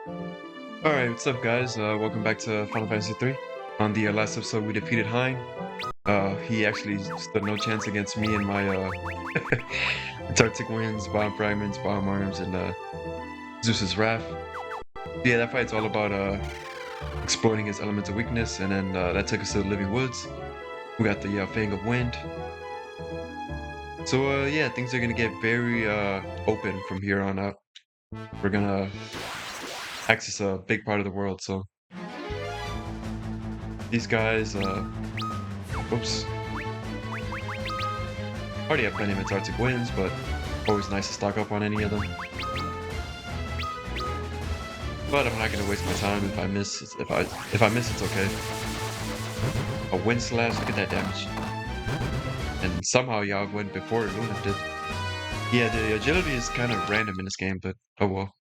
Alright, what's up guys? Welcome back to Final Fantasy 3. On the last episode we defeated Hein. He actually stood no chance against me and my Tartic Winds, Bomb Fragments, Bomb Arms, and Zeus's Wrath. Yeah, that fight's all about exploiting his elemental weakness, and then that took us to the Living Woods. We got the Fang of Wind. So yeah, things are gonna get very open from here on out. We're gonna access a big part of the world, so these guys, oops. Already have plenty of Antarctic winds, but always nice to stock up on any of them. But I'm not gonna waste my time if I miss. If I miss, it's okay. A wind slash, look at that damage. And somehow Yogg went before Luna did. Yeah, the agility is kind of random in this game, but oh well.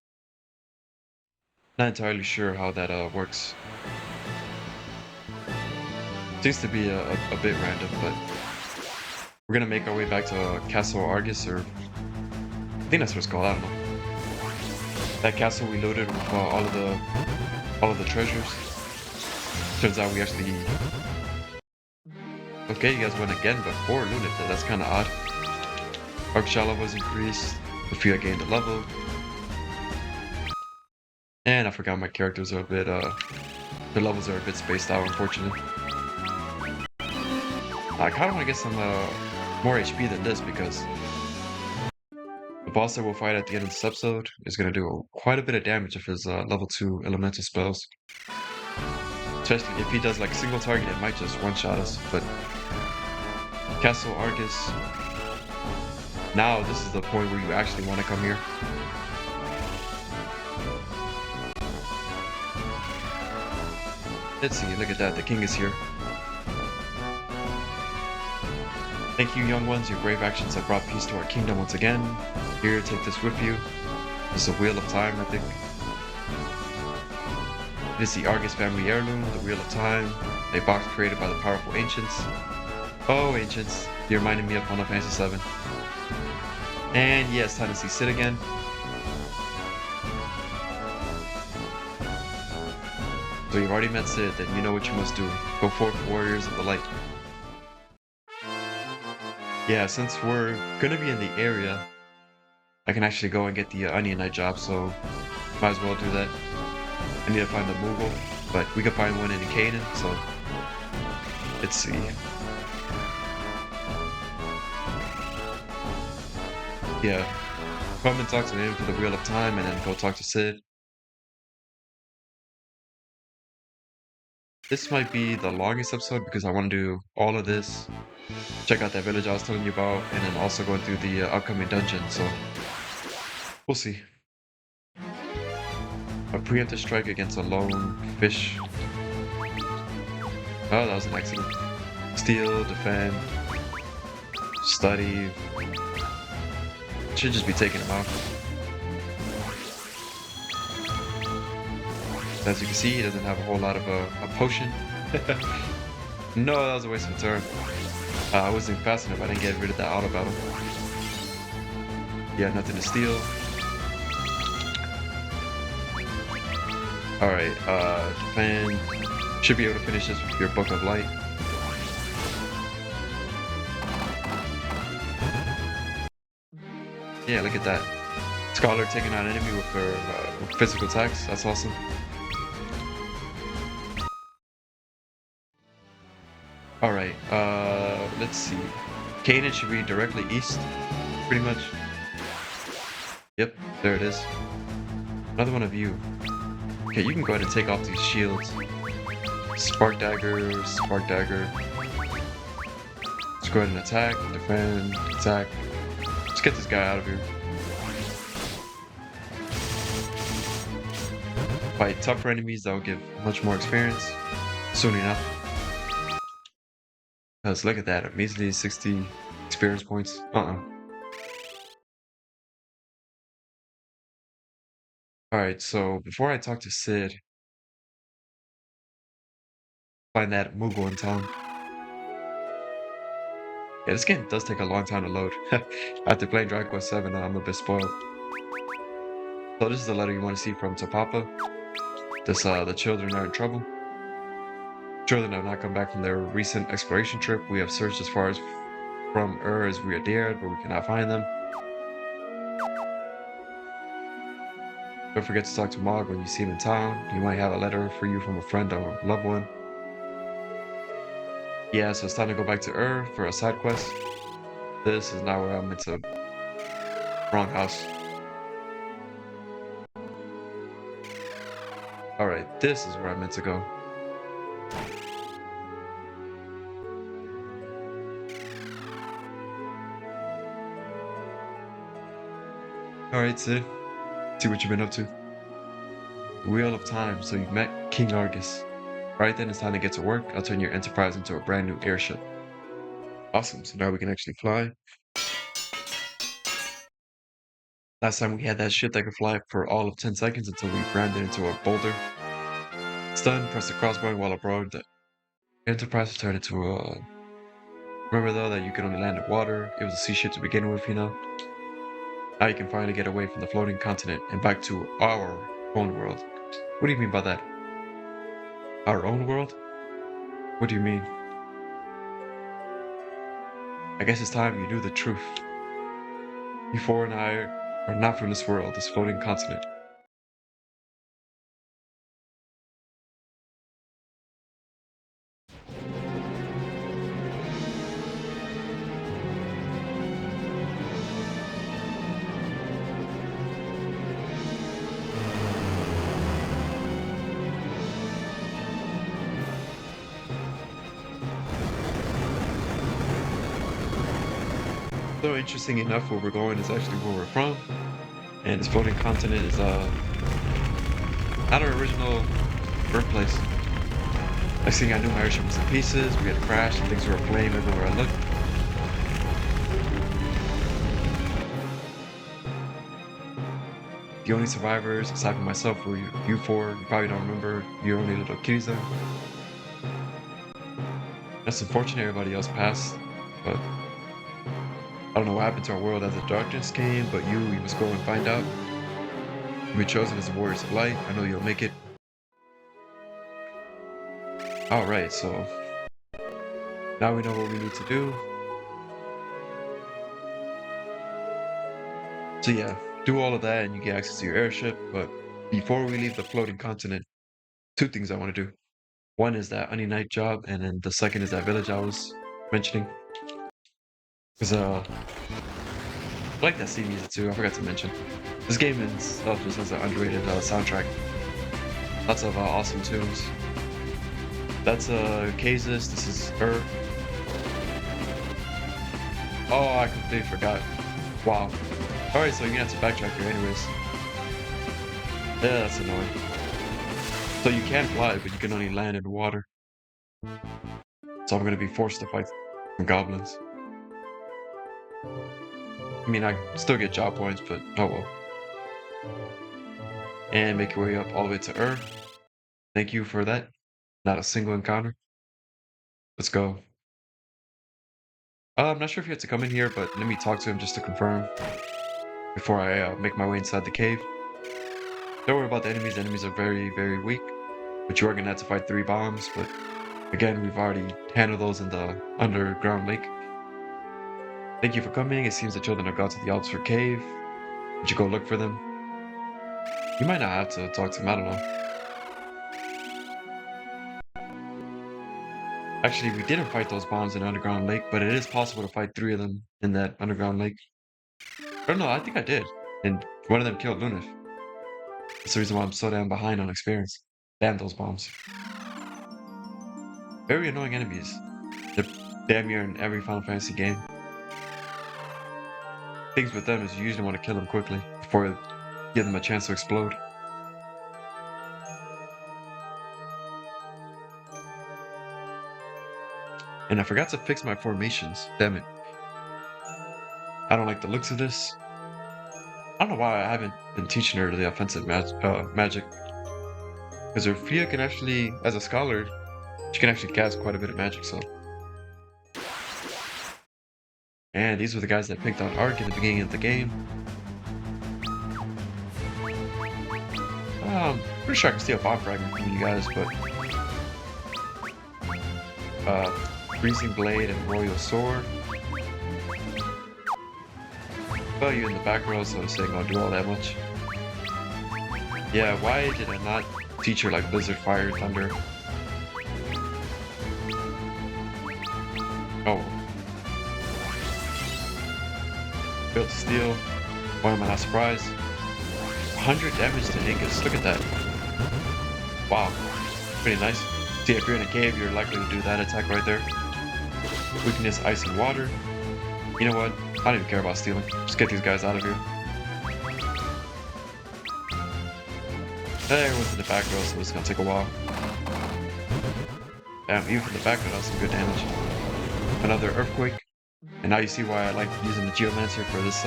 Not entirely sure how that works. Seems to be a bit random, but we're gonna make our way back to Castle Argus, or I think that's what it's called. I don't know. That castle we looted with all of the treasures. Turns out we actually. Okay, you guys went again before Luna did. That's kind of odd. Arkshala was increased. A few I gained a level. And I forgot my characters are a bit, their levels are a bit spaced out, unfortunately. I kind of want to get some, more HP than this because the boss that we'll fight at the end of this episode is going to do quite a bit of damage if his, level 2 elemental spells. Especially if he does, like, single target, it might just one-shot us, but Castle Argus. Now this is the point where you actually want to come here. Let's see, look at that, the king is here. Thank you, young ones, your brave actions have brought peace to our kingdom once again. Here, take this with you. This is a Wheel of Time, I think. It is the Argus family heirloom, the Wheel of Time, a box created by the powerful ancients. Oh, ancients, you reminded me of Final Fantasy VII. And yes, time to see Sid again. So you've already met Sid, then you know what you must do. Go forth, warriors of the light. Yeah, since we're gonna be in the area, I can actually go and get the Onion Knight job, so might as well do that. I need to find the Moogle, but we could find one in Kraken, so let's see. Yeah, come and talk to him for the Wheel of Time, and then go talk to Sid. This might be the longest episode because I want to do all of this, check out that village I was telling you about, and then also going through the upcoming dungeon, so we'll see. A preemptive strike against a lone fish. Oh, that was an accident. Steal, defend, study. Should just be taking him out. As you can see, he doesn't have a whole lot of a potion. No, that was a waste of a turn. I wasn't fast enough. I didn't get rid of that auto battle. Yeah, nothing to steal. Alright, defend. Should be able to finish this with your Book of Light. Yeah, look at that. Scholar taking out an enemy with her with physical attacks. That's awesome. Alright, let's see. Kraken should be directly east, pretty much. Yep, there it is. Another one of you. Okay, you can go ahead and take off these shields. Spark Dagger, Spark Dagger. Let's go ahead and attack, defend, attack. Let's get this guy out of here. Fight tougher enemies that will give much more experience soon enough. Let's look at that, measly 60 experience points. Alright, so before I talk to Sid, find that Moogle in town. Yeah, this game does take a long time to load. After playing Dragon Quest VII, I'm a bit spoiled. So this is the letter you want to see from to Papa. The children are in trouble. Children have not come back from their recent exploration trip. We have searched as far as from as we dared, but we cannot find them. Don't forget to talk to Mog when you see him in town. He might have a letter for you from a friend or loved one. Yeah, so it's time to go back to for a side quest. This is not where I'm meant to. Wrong house. Alright, this is where I'm meant to go. Alright, Sid. See what you've been up to. The Wheel of Time, so you've met King Argus. Alright then, it's time to get to work. I'll turn your Enterprise into a brand new airship. Awesome, so now we can actually fly. Last time we had that shit that could fly for all of 10 seconds until we rammed it into a boulder. Stun, press the cross button while abroad. The Enterprise turned into a... Remember though that you could only land in water. It was a sea ship to begin with, you know? Now you can finally get away from the floating continent and back to our own world. What do you mean by that? Our own world? What do you mean? I guess it's time you knew the truth. You four and I are not from this world, this floating continent. So interesting enough, where we're going is actually where we're from. And this floating continent is not our original birthplace. Next thing I knew, my airship was in pieces, we had crashed, and things were aflame everywhere I looked. The only survivors, aside from myself, were you four. You probably don't remember. You're only little kitties then. That's unfortunate everybody else passed, but I don't know what happened to our world as the darkness came, but you must go and find out. You've been chosen as the warriors of light. I know you'll make it. Alright, so now we know what we need to do. So yeah, do all of that and you get access to your airship, but before we leave the floating continent, two things I want to do. One is that honey night job, and then the second is that village I was mentioning. Because I like that CD music too, I forgot to mention. This game itself just has an underrated soundtrack. Lots of awesome tunes. That's Kazis, this is Ur. Oh, I completely forgot. Wow. Alright, so you're gonna have to backtrack here anyways. Yeah, that's annoying. So you can fly, but you can only land in the water. So I'm gonna be forced to fight some goblins. I mean, I still get job points, but oh well. And make your way up all the way to Earth. Thank you for that. Not a single encounter. Let's go. I'm not sure if you have to come in here, but let me talk to him just to confirm before I make my way inside the cave. Don't worry about the enemies. The enemies are very, very weak, but you are gonna have to fight 3 bombs. But again, we've already handled those in the underground lake. Thank you for coming. It seems the children have gone to the Oxford Cave. Did you go look for them? You might not have to talk to them. I don't know. Actually, we didn't fight those bombs in the underground lake, but it is possible to fight 3 of them in that underground lake. Or no, I think I did. And one of them killed Lunif. That's the reason why I'm so damn behind on experience. Damn those bombs. Very annoying enemies. They're damn near in every Final Fantasy game. Things with them is you usually want to kill them quickly before you give them a chance to explode. And I forgot to fix my formations. Damn it. I don't like the looks of this. I don't know why I haven't been teaching her the offensive magic. Because Rafia can actually, as a scholar, she can actually cast quite a bit of magic, so. And these were the guys that picked on Ark in the beginning of the game. Pretty sure I can steal a bomb fragment from you guys, but freezing blade and royal sword. Well, you're in the back row, so this ain't gonna do all that much. Yeah, why did I not teach her like Blizzard, Fire, Thunder? Oh. Built to steal. Why am I not surprised? 100 damage to Ingus. Look at that. Wow. Pretty nice. See, if you're in a cave, you're likely to do that attack right there. Weakness, ice, and water. You know what? I don't even care about stealing. Just get these guys out of here. Everyone's in the back row, so it's gonna take a while. Damn, even from the back row, that's some good damage. Another earthquake. And now you see why I like using the Geomancer for this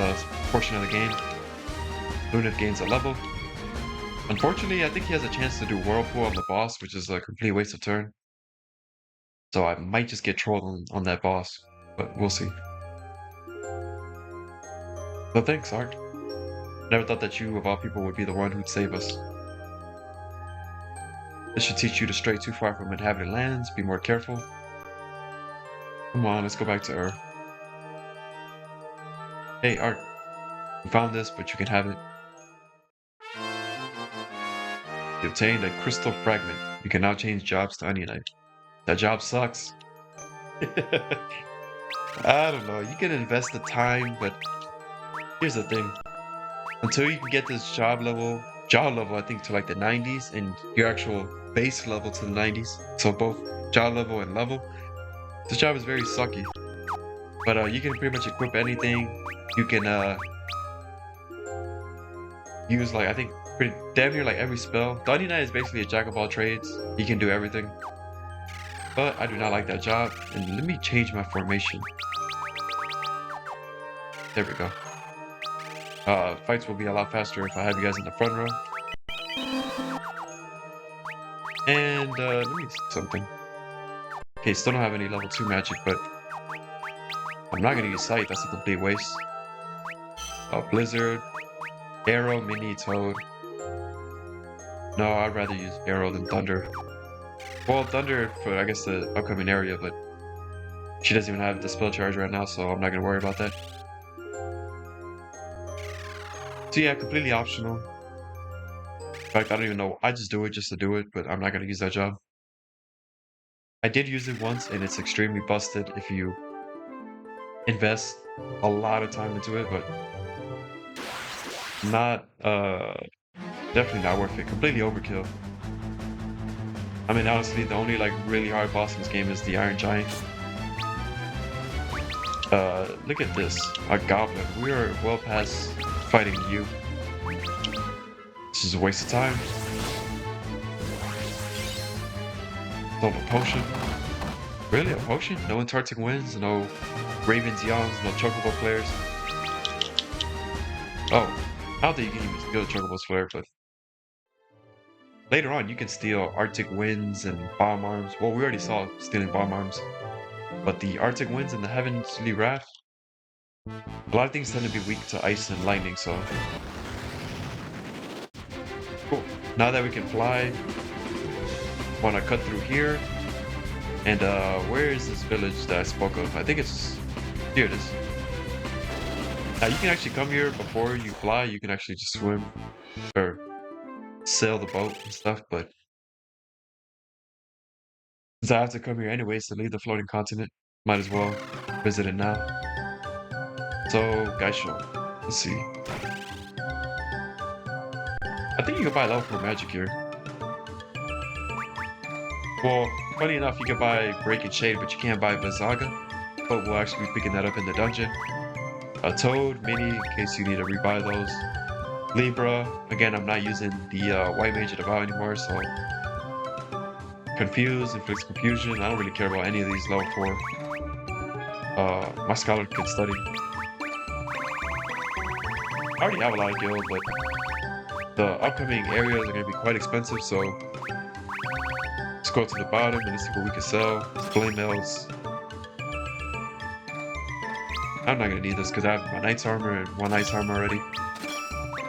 portion of the game. Lunith gains a level. Unfortunately, I think he has a chance to do Whirlpool on the boss, which is a complete waste of turn. So I might just get trolled on that boss, but we'll see. So thanks, Art. Never thought that you, of all people, would be the one who'd save us. This should teach you to stray too far from inhabited lands, be more careful. Come on, let's go back to Earth. Hey, Art. You found this, but you can have it. You obtained a crystal fragment. You can now change jobs to Onion. That job sucks. I don't know. You can invest the time, but here's the thing. Until you can get this job level, I think, to like the 90s, and your actual base level to the 90s, so both job level and level, this job is very sucky. But you can pretty much equip anything. You can use, like, I think pretty damn near like every spell. The Onion Knight is basically a jack of all trades. He can do everything. But I do not like that job. And let me change my formation. There we go. Fights will be a lot faster if I have you guys in the front row. And let me see something. Okay, still don't have any level 2 magic, but I'm not gonna use Sight. That's a complete waste. Blizzard, Arrow, Mini, Toad. No, I'd rather use Arrow than Thunder. Well, Thunder for, I guess, the upcoming area, but she doesn't even have the spell charge right now, so I'm not going to worry about that. So yeah, completely optional. In fact, I don't even know. I just do it just to do it, but I'm not going to use that job. I did use it once, and it's extremely busted if you invest a lot of time into it, but not, definitely not worth it. Completely overkill. I mean, honestly, the only like really hard boss in this game is the Iron Giant. Look at this. A goblin. We are well past fighting you. This is a waste of time. Double potion. Really? A potion? No Antarctic Winds? No Ravens Yawns? No Chocobo Flares? Oh, I don't think you can even steal the Chocobo's Flare, but later on, you can steal Arctic Winds and Bomb Arms. Well, we already saw stealing Bomb Arms. But the Arctic Winds and the Heavenly Wrath, a lot of things tend to be weak to ice and lightning, so... Cool. Now that we can fly, I want to cut through here. And where is this village that I spoke of? I think it's... Here it is. Now you can actually come here before you fly. You can actually just swim. Or sail the boat and stuff, but since I have to come here anyways to leave the floating continent, might as well visit it now. So, Gaisho, let's see. I think you can buy level 4 magic here. Well, funny enough, you can buy Break and Shade, but you can't buy Bazaga. But we'll actually be picking that up in the dungeon. A Toad, Mini, in case you need to rebuy those. Libra, again, I'm not using the White Mage of the Vow anymore, so... Confuse, Inflicts Confusion, I don't really care about any of these level 4. My Scholar can study. I already have a lot of guild, but the upcoming areas are going to be quite expensive, so... Let's go to the bottom and let's see what we can sell. Flame Mails. I'm not going to need this because I have my Knight's Armor and 1 Ice Armor already.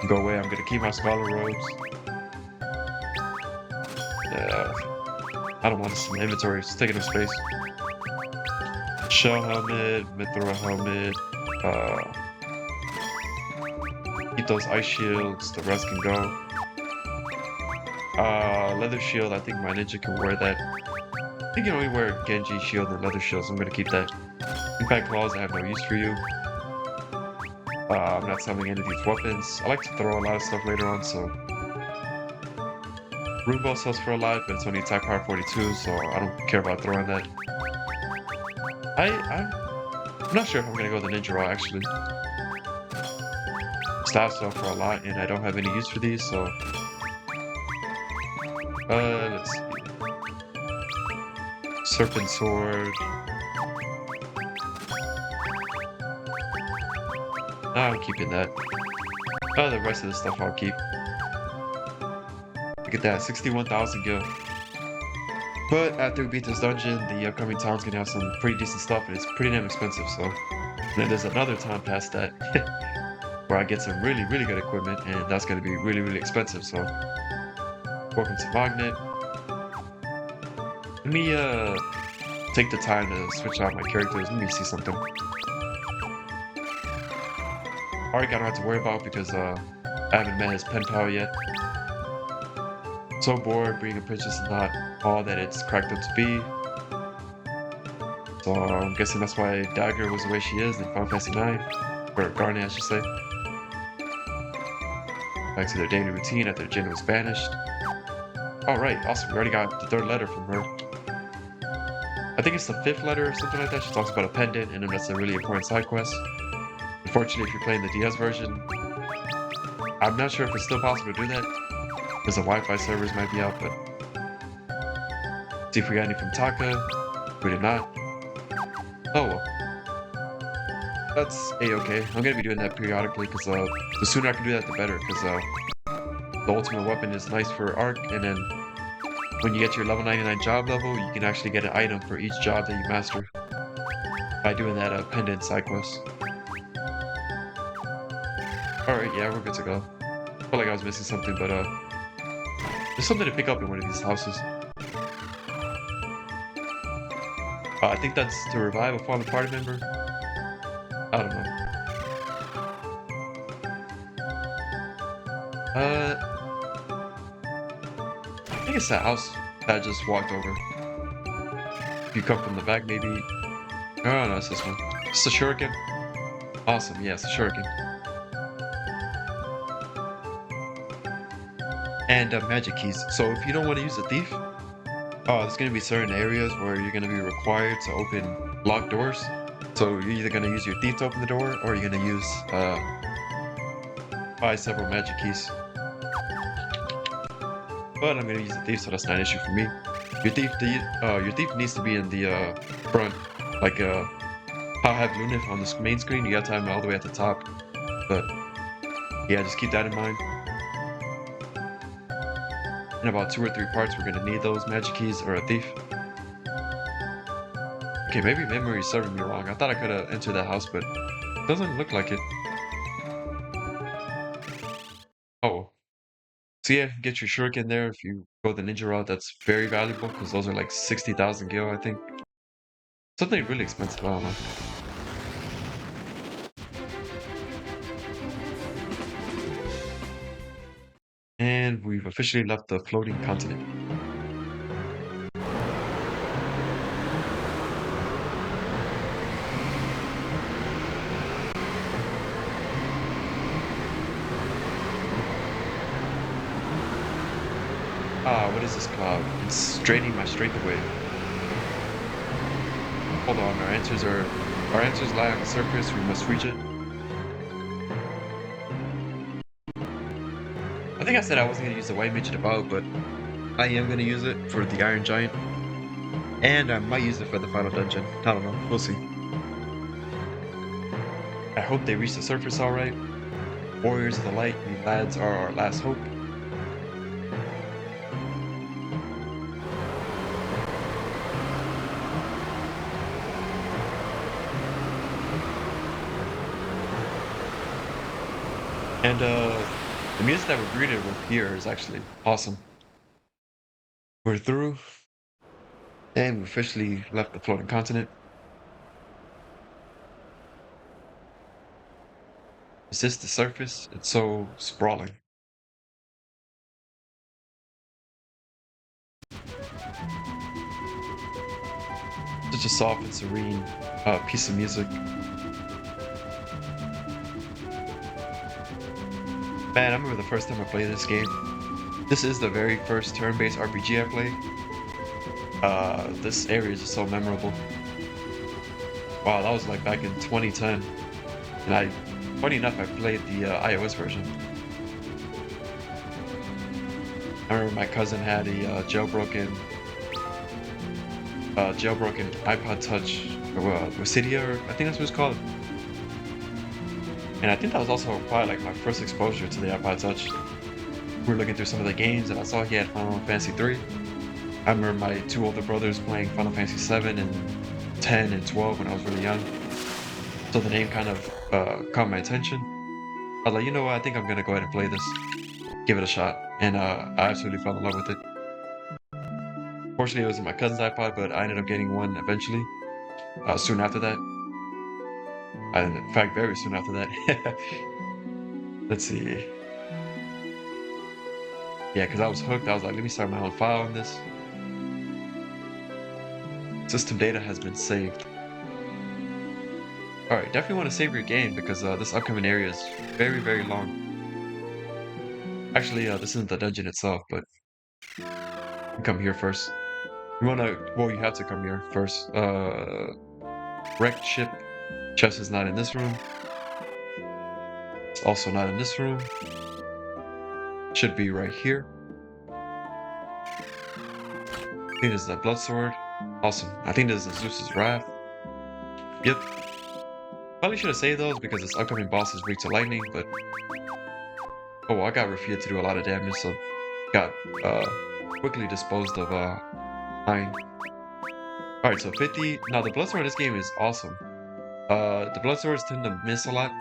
Go away, I'm going to keep my Scholar Robes. Yeah, I don't want this in my inventory. It's taking up space. Shell helmet, mithril helmet. Uh, keep those ice shields. The rest can go. Leather shield. I think my ninja can wear that. I think you can only wear Genji shield and leather shield, so I'm gonna keep that. Impact claws. I have no use for you. I'm not selling any of these weapons. I like to throw a lot of stuff later on, so Rune Ball sells for a lot, but it's only attack power 42, so I don't care about throwing that. I'm not sure if I'm gonna go the ninja route actually. Staff sell for a lot, and I don't have any use for these, so let's see. Serpent sword. I'm keeping that. The rest of the stuff I'll keep. Look at that, 61,000 gil. But after we beat this dungeon, the upcoming town's gonna have some pretty decent stuff, and it's pretty damn expensive, so. And then there's another town past that, where I get some really, really good equipment, and that's gonna be really, really expensive, so. Welcome to Magnet. Let me, take the time to switch out my characters. Let me see something. Arik I don't have to worry about because, I haven't met his pen pal yet. So bored, being a princess is not all that it's cracked up to be. So I'm guessing that's why Dagger was the way she is in Final Fantasy IX. Or Garnet, I should say. Back to their daily routine after Jin was banished. Alright, awesome. We already got the third letter from her. I think it's the fifth letter or something like that. She talks about a pendant, and then that's a really important side quest. Unfortunately, if you're playing the DS version, I'm not sure if it's still possible to do that. Because the Wi-Fi servers might be out, but... See if we got any from Taka. We did not. Oh well. That's a-okay. I'm gonna be doing that periodically, because the sooner I can do that, the better, because the ultimate weapon is nice for Arc, and then when you get to your level 99 job level, you can actually get an item for each job that you master by doing that pendant side quest. Alright, yeah, we're good to go. I felt like I was missing something, but there's something to pick up in one of these houses. I think that's to revive a fallen party member. I don't know. I think it's that house that I just walked over. If you come from the back, maybe. Oh no, it's this one. It's the shuriken. Awesome, yeah, it's the shuriken. And magic keys. So if you don't want to use a thief, there's going to be certain areas where you're going to be required to open locked doors. So you're either going to use your thief to open the door, or you're going to use buy several magic keys. But I'm going to use the thief, so that's not an issue for me. Your thief needs to be in the front, like how I have Lunif on the main screen. You got to have him all the way at the top. But yeah, just keep that in mind. In about 2 or 3 parts, we're gonna need those magic keys or a thief. Okay, maybe memory is serving me wrong. I thought I could have entered that house, but it doesn't look like it. Oh. So yeah, get your shuriken there if you go the ninja route. That's very valuable because those are like 60,000 gil, I think. Something really expensive, I don't know. And we've officially left the floating continent. What is this cloud? It's draining my strength away. Hold on, our answers lie on the surface, we must reach it. I think I said I wasn't gonna use the white midget about, but I am gonna use it for the Iron Giant. And I might use it for the final dungeon. I don't know, we'll see. I hope they reach the surface alright. Warriors of the Light, you lads are our last hope. And the music that we're greeted with here is actually awesome. We're through, and we officially left the floating continent. Is this the surface? It's so sprawling. Such a soft and serene piece of music. Man, I remember the first time I played this game. This is the very first turn-based RPG I played. This area is just so memorable. Wow, that was like back in 2010. And funny enough, I played the iOS version. I remember my cousin had a jailbroken iPod Touch, or Cydia, or I think that's what it's called. And I think that was also probably like my first exposure to the iPod Touch. We were looking through some of the games, and I saw he had Final Fantasy 3. I remember my two older brothers playing Final Fantasy 7 and 10 and 12 when I was really young. So the name kind of caught my attention. I was like, you know what, I think I'm gonna go ahead and play this, give it a shot. And I absolutely fell in love with it. Fortunately, it was in my cousin's iPod, but I ended up getting one eventually, soon after that. In fact, very soon after that. Let's see. Yeah, because I was hooked. I was like, let me start my own file on this. System data has been saved. Alright, definitely want to save your game because this upcoming area is very, very long. Actually, this isn't the dungeon itself, but you come here first. Well, you have to come here first. Wrecked ship. Chest is not in this room. It's also not in this room. Should be right here. I think this is the blood sword. Awesome. I think this is Zeus's wrath. Yep. Probably should have saved those because this upcoming boss is weak to lightning, but oh, I got refuted to do a lot of damage, so got quickly disposed of mine. Alright, so 50. Now the blood sword in this game is awesome. The blood swords tend to miss a lot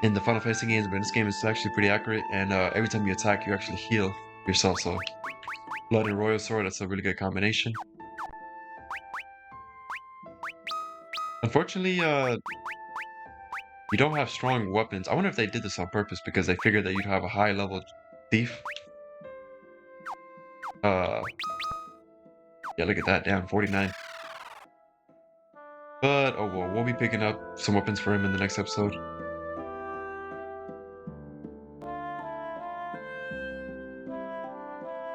in the Final Fantasy games, but in this game it's actually pretty accurate, and every time you attack you actually heal yourself, so blood and royal sword, that's a really good combination. Unfortunately, you don't have strong weapons. I wonder if they did this on purpose because they figured that you'd have a high level thief. Yeah, look at that, damn, 49. But oh well, we'll be picking up some weapons for him in the next episode.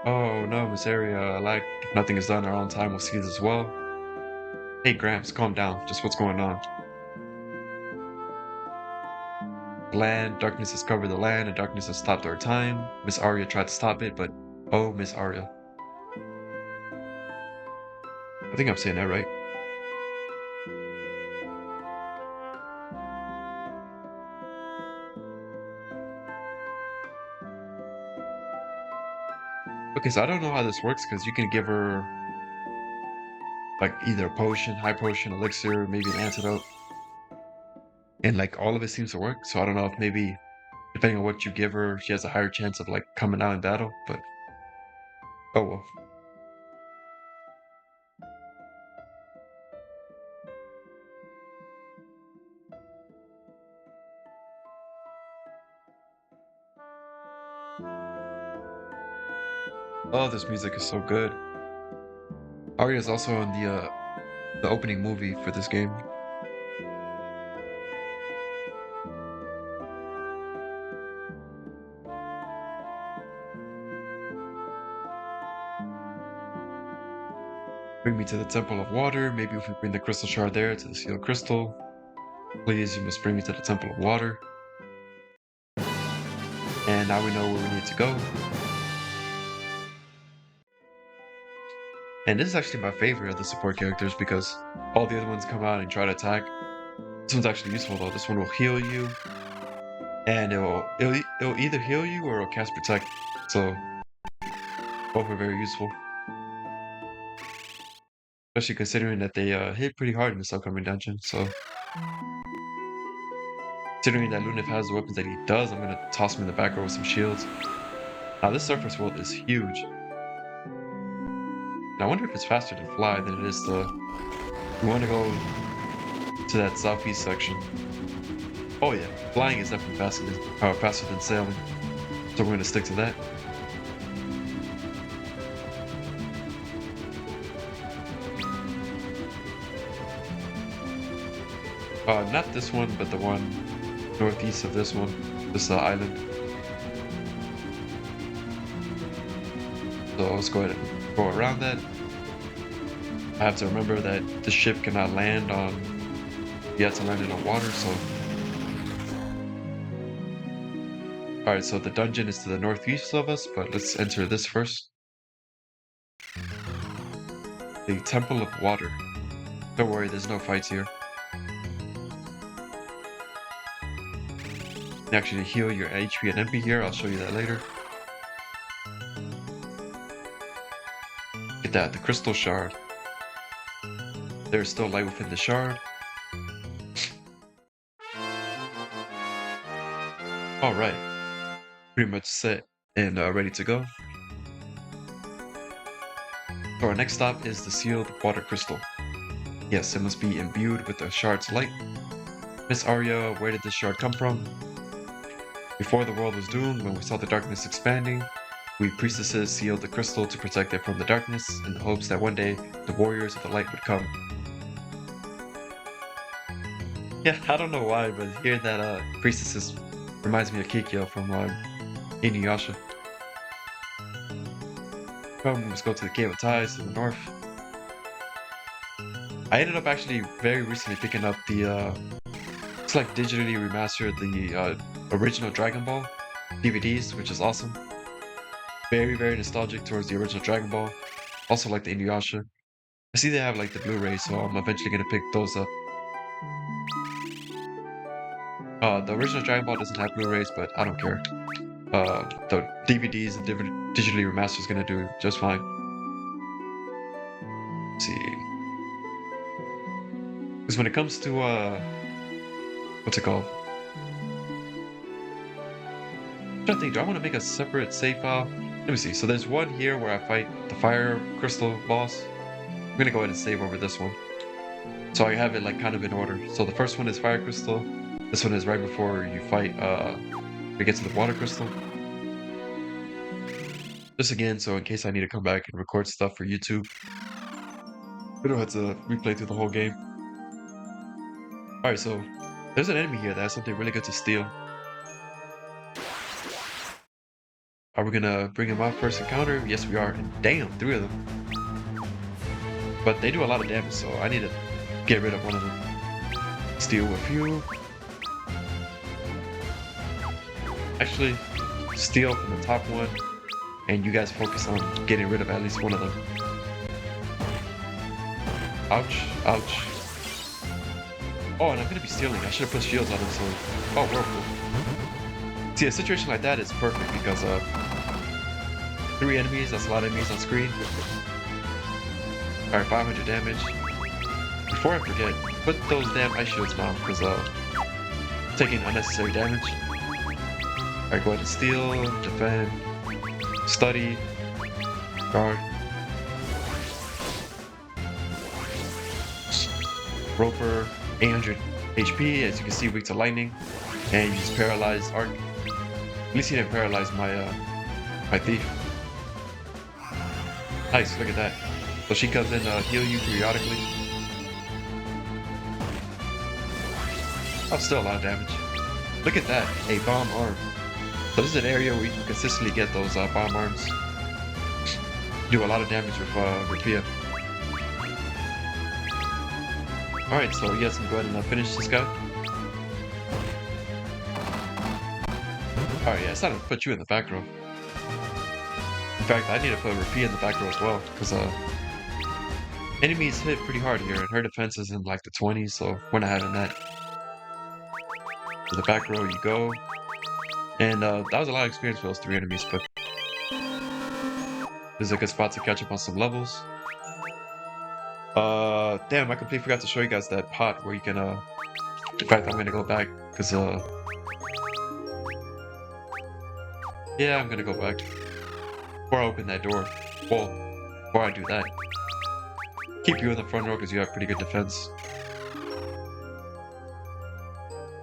Oh no, Miss Area, like if nothing is done in our own time, we'll see this as well. Hey Gramps, calm down. Just what's going on? Land, darkness has covered the land, and darkness has stopped our time. Miss Arya tried to stop it, but oh, Miss Arya. I think I'm saying that right. Okay, so I don't know how this works because you can give her like either a potion, high potion, elixir, maybe an antidote. And like all of it seems to work. So I don't know if maybe depending on what you give her, she has a higher chance of like coming out in battle, but oh well. Oh, this music is so good. Arya is also in the opening movie for this game. Bring me to the Temple of Water. Maybe if we bring the crystal shard there to the sealed crystal. Please, you must bring me to the Temple of Water. And now we know where we need to go. And this is actually my favorite of the support characters because all the other ones come out and try to attack. This one's actually useful though. This one will heal you. And it'll either heal you or it'll cast protect. So both are very useful. Especially considering that they hit pretty hard in this upcoming dungeon. So considering that Lunif has the weapons that he does, I'm gonna toss him in the back row with some shields. Now this surface world is huge. And I wonder if it's faster to fly than it is to... We want to go to that southeast section. Oh yeah, flying is definitely faster than sailing. So we're going to stick to that. Not this one, but the one northeast of this one, this island. So let's go ahead and go around that. I have to remember that the ship cannot land on... You have to land it on water, so... Alright, so the dungeon is to the northeast of us, but let's enter this first. The Temple of Water. Don't worry, there's no fights here. You can actually heal your HP and MP here, I'll show you that later. Get that, the Crystal Shard. There's still light within the shard. Alright. Pretty much set and ready to go. So our next stop is the sealed water crystal. Yes, it must be imbued with the shard's light. Miss Arya, where did this shard come from? Before the world was doomed, when we saw the darkness expanding, we priestesses sealed the crystal to protect it from the darkness in the hopes that one day the warriors of the light would come. Yeah, I don't know why, but hearing that priestesses reminds me of Kikyo from Inuyasha. Come, let's go to the Cave of Ties to the north. I ended up actually very recently picking up the it's like digitally remastered the original Dragon Ball DVDs, which is awesome. Very, very nostalgic towards the original Dragon Ball. Also like the Inuyasha. I see they have like the Blu-ray, so I'm eventually gonna pick those up. The original Dragon Ball doesn't have Blu-rays, but I don't care. The DVDs and digitally remastered is gonna do just fine. Let's see. Because when it comes to what's it called? I'm trying to think, do I want to make a separate save file? Let me see. So there's one here where I fight the fire crystal boss. I'm gonna go ahead and save over this one. So I have it like kind of in order. So the first one is fire crystal. This one is right before you fight to get to the water crystal. Just again, so in case I need to come back and record stuff for YouTube, we don't have to replay through the whole game. Alright, so there's an enemy here that has something really good to steal. Are we gonna bring him out first encounter? Yes, we are. And damn, 3 of them. But they do a lot of damage, so I need to get rid of one of them. Steal a few. Actually, steal from the top one, and you guys focus on getting rid of at least one of them. Ouch, ouch. Oh, and I'm gonna be stealing. I should have put shields on him, so... Oh, whirlpool. See, a situation like that is perfect because 3 enemies, that's a lot of enemies on screen. Alright, 500 damage. Before I forget, put those damn ice shields down because taking unnecessary damage. Alright, go ahead and steal, defend, study, guard. Roper, 800 HP, as you can see, weak to lightning. And you just paralyze Arc. At least he didn't paralyze my my thief. Nice, look at that. So she comes in heal you periodically. Oh, still a lot of damage. Look at that, a bomb arm. So this is an area where you can consistently get those bomb arms. Do a lot of damage with Rapia. Alright, so you guys can go ahead and finish this guy. Alright, yeah, it's time to put you in the back row. In fact, I need to put Rapia in the back row as well, because enemies hit pretty hard here, and her defense is in like the 20s, so we're not having that. To the back row you go. And that was a lot of experience for those 3 enemies, but this is a good spot to catch up on some levels. Damn, I completely forgot to show you guys that pot where you can in fact, I'm gonna go back, because yeah, I'm gonna go back before I open that door. Well, Before I do that, keep you in the front row because you have pretty good defense.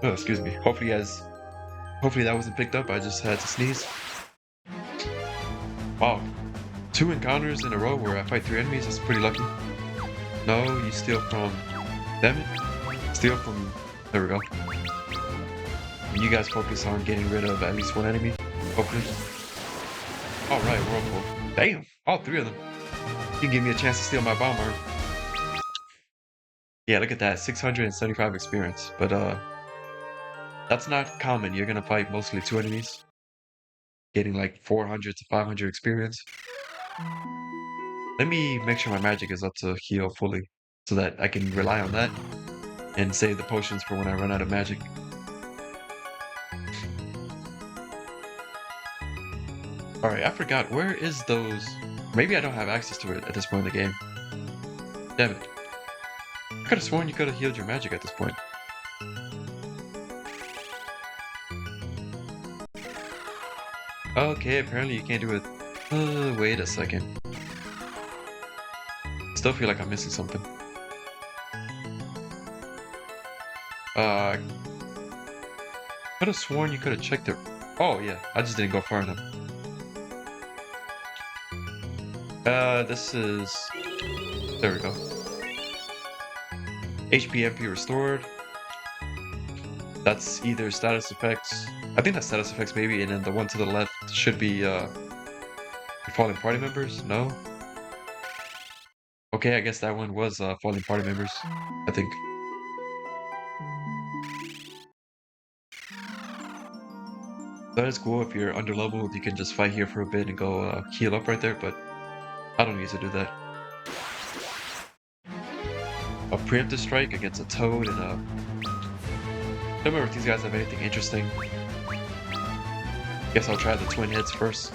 Oh, excuse me. Hopefully that wasn't picked up. I just had to sneeze. Wow. 2 encounters in a row where I fight 3 enemies. That's pretty lucky. No, you steal from... Damn it. Steal from... There we go. You guys focus on getting rid of at least 1 enemy. Hopefully. Alright, Whirlpool. Damn! All 3 of them. You can give me a chance to steal my bomb arm. Yeah, look at that. 675 experience. But, that's not common. You're gonna fight mostly 2 enemies. Getting like 400 to 500 experience. Let me make sure my magic is up to heal fully. So that I can rely on that. And save the potions for when I run out of magic. Alright, I forgot. Where is those... Maybe I don't have access to it at this point in the game. Damn it. I could have sworn you could have healed your magic at this point. Okay, apparently you can't do it. Wait a second. Still feel like I'm missing something. Could have sworn you could have checked it. Oh yeah, I just didn't go far enough. This is... There we go. HP MP restored. That's either status effects. I think that's status effects maybe, and then the one to the left should be fallen party members? No? Okay, I guess that one was fallen party members, I think. That is cool. If you're underleveled, you can just fight here for a bit and go heal up right there, but I don't need to do that. A preemptive strike against a toad and a... I don't remember if these guys have anything interesting. Guess I'll try the twin hits first.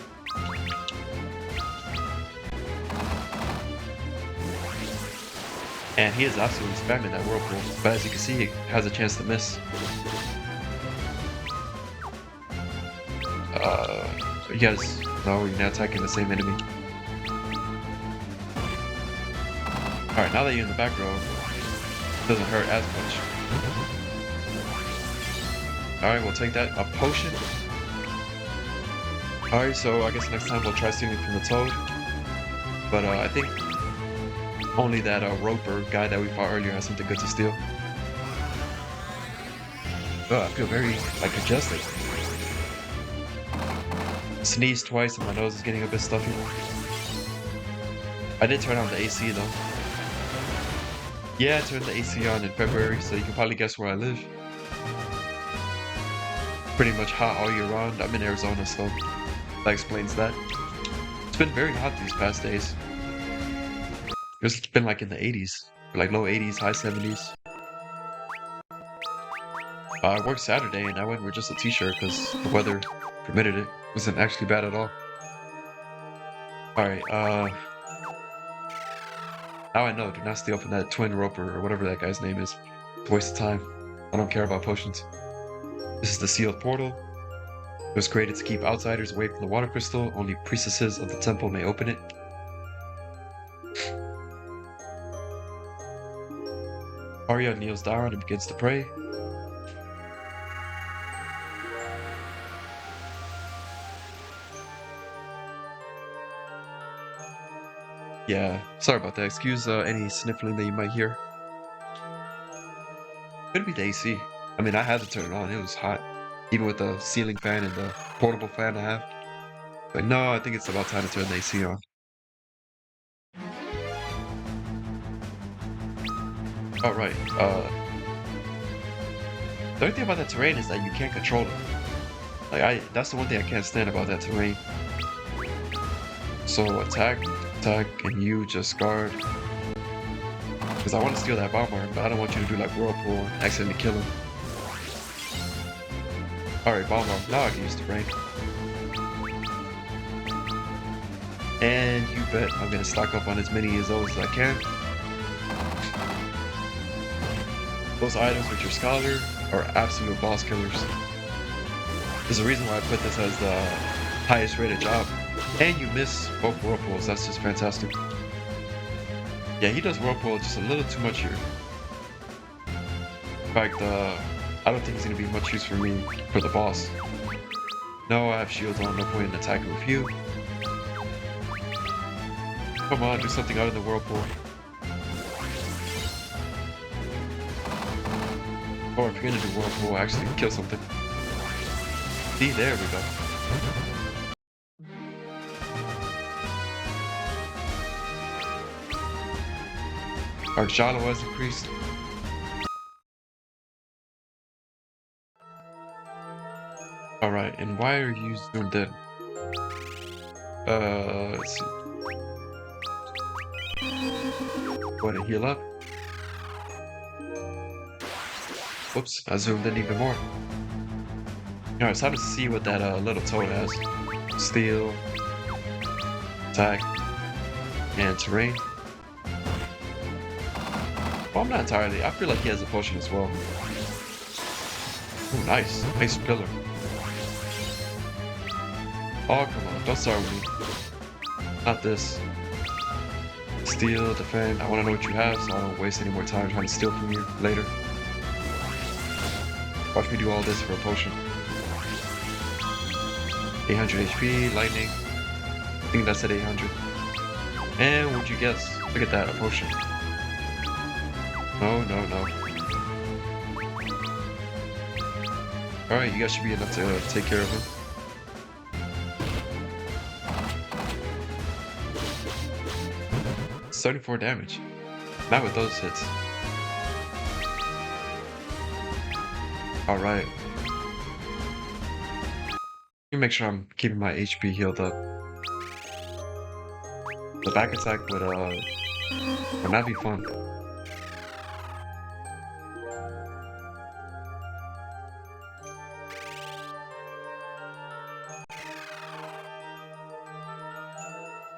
And he is absolutely spamming that whirlpool, but as you can see, he has a chance to miss. You guys know you're not attacking the same enemy. Alright, now that you're in the back row, it doesn't hurt as much. Alright, we'll take that. A potion. Alright, so I guess next time we'll try stealing from the toad. But I think only that roper guy that we fought earlier has something good to steal. Oh, I feel very, like, congested. Sneezed twice and my nose is getting a bit stuffy. I did turn on the AC though. Yeah, I turned the AC on in February, so you can probably guess where I live. Pretty much hot all year round. I'm in Arizona, so that explains that. It's been very hot these past days. It's been like in the 80s, like low 80s, high 70s. I worked Saturday and I went with just a t-shirt because the weather permitted it. It wasn't actually bad at all. Alright, now I know, do not steal from that twin roper or whatever that guy's name is. It's a waste of time. I don't care about potions. This is the sealed portal. It was created to keep outsiders away from the water crystal. Only priestesses of the temple may open it. Arya kneels down and begins to pray. Yeah, sorry about that. Excuse any sniffling that you might hear. Could be the AC. I mean, I had to turn it on. It was hot. Even with the ceiling fan and the portable fan I have. But no, I think it's about time to turn the AC on. Alright, the only thing about that terrain is that you can't control it. Like, that's the one thing I can't stand about that terrain. So, attack, and you just guard. Because I want to steal that bomb arm, but I don't want you to do like Whirlpool and accidentally kill him. Alright, bomb arm. Now I can use terrain. And you bet I'm going to stock up on as many of those as I can. Those items with your scholar are absolute boss killers. There's a reason why I put this as the highest rated job. And you miss both whirlpools, that's just fantastic. Yeah, he does Whirlpool just a little too much here. In fact, I don't think he's gonna be much use for me for the boss. No, I have shields on, no point in attacking with you. Come on, do something out of the Whirlpool. Or if you're gonna do Whirlpool, actually kill something. See, there we go. Our Jalo has increased. Alright, and why are you doing that? Let's see. Want to heal up? Whoops, I zoomed in even more. Alright, it's time to see what that little toad has. Steel, attack, and terrain. Well, I'm not entirely. I feel like he has a potion as well. Oh, nice. Nice pillar. Oh, come on. Don't start with me. Not this. Steal, defend. I want to know what you have, so I don't waste any more time trying to steal from you later. Watch me do all this for a potion. 800 HP, lightning. I think that's at 800. And what'd you guess? Look at that, a potion. No, no, no. Alright, you guys should be enough to take care of him. $74 damage. Not with those hits. Alright. Let me make sure I'm keeping my HP healed up. The back attack would not be fun.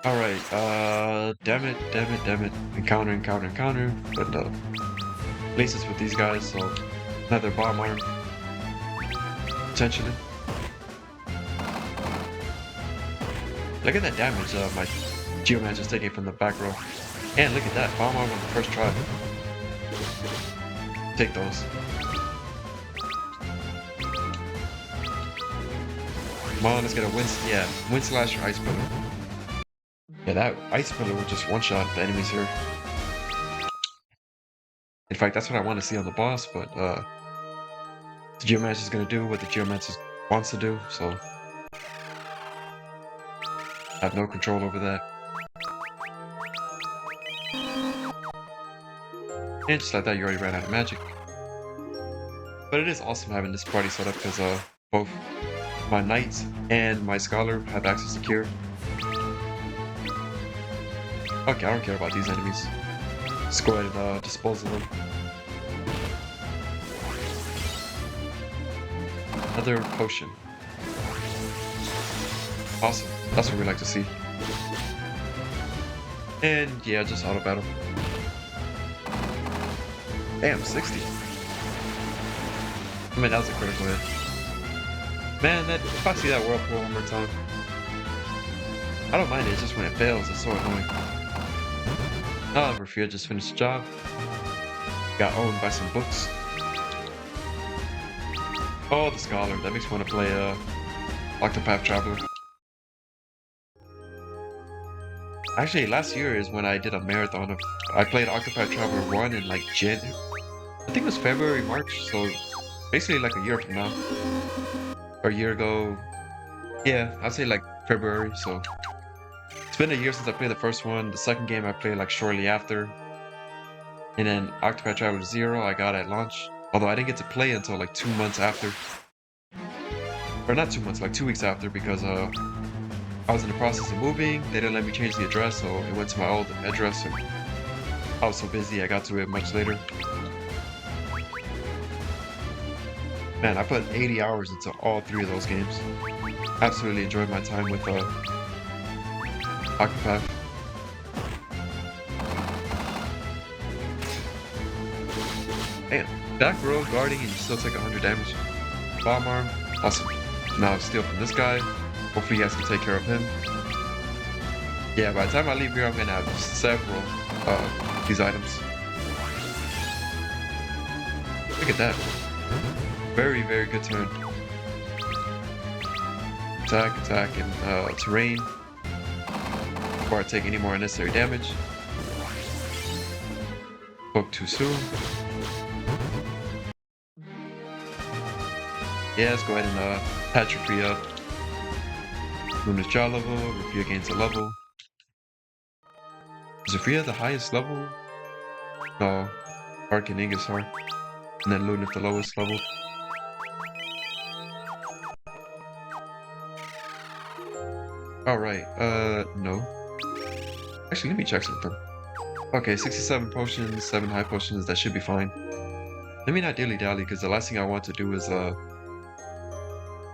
Alright, damn it. Encounter. But at least it's with these guys, so another bomb arm. Potentially. Look at that damage my Geoman just taking from the back row. And look at that, bomb arm on the first try. Take those. Come on, let's get a wind slash or ice pillar. Yeah, that ice pillar would just one-shot the enemies here. In fact, that's what I want to see on the boss, but the Geomancer is going to do what the Geomancer wants to do, so I have no control over that. And just like that, you already ran out of magic. But it is awesome having this party set up because both my knights and my scholar have access to cure. Okay, I don't care about these enemies. Let's go ahead and dispose of them. Another potion. Awesome. That's what we like to see. And yeah, just auto battle. Damn, 60. I mean, that was a critical hit. Man, if I see that whirlpool one more time, I don't mind it, it's just when it fails, it's so annoying. Rafia just finished the job. Got owned by some books. Oh, the Scholar. That makes me want to play Octopath Traveler. Actually, last year is when I did a marathon of... I played Octopath Traveler 1 in like I think it was February, March, so basically like a year from now. Or a year ago. Yeah, I'd say like February, so... It's been a year since I played the first one. The second game I played like shortly after. And then Octopath Traveler 0 I got at launch. Although I didn't get to play until like 2 months after. Or not 2 months, like 2 weeks after, because I was in the process of moving. They didn't let me change the address, so it went to my old address. And I was so busy, I got to it much later. Man, I put 80 hours into all 3 of those games. Absolutely enjoyed my time with Octopath. Damn, back row guarding and you still take 100 damage. Bomb arm, awesome. Now I'll steal from this guy. Hopefully you guys can take care of him. Yeah, by the time I leave here, I'm gonna have several these items. Look at that. Very, very good turn. Attack, attack, and terrain. Before I take any more unnecessary damage. Spoke too soon. Yeah, let's go ahead and patch Rafia up. Luna's jaw level, Rafia gains a level. Is Rafia the highest level? No. Ark and Ingus are. And then Luna the lowest level. Alright, no. Actually, let me check something. Okay, 67 potions, 7 high potions, that should be fine. Let me not dilly-dally, because the last thing I want to do is, the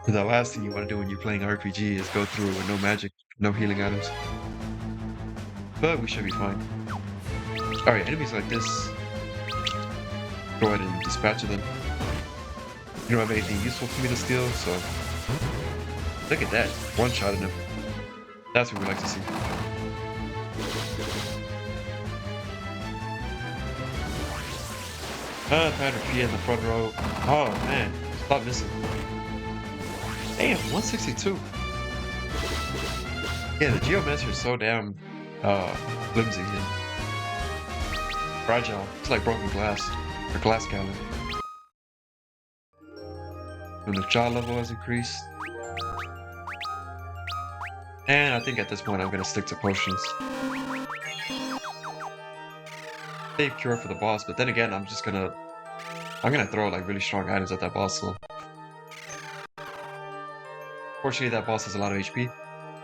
last thing you want to do when you're playing RPG is go through it with no magic, no healing items. But we should be fine. Alright, enemies like this, go ahead and dispatch them. You don't have anything useful for me to steal, so... Look at that, one-shot in him. That's what we like to see. Found Rafia in the front row. Oh man, stop missing. Damn, 162. Yeah, the Geomancer is so damn flimsy and fragile. It's like broken glass or glass cannon. When the jaw level has increased. And I think at this point I'm gonna stick to potions. Save cure for the boss, but then again I'm gonna throw like really strong items at that boss, so. Fortunately that boss has a lot of HP.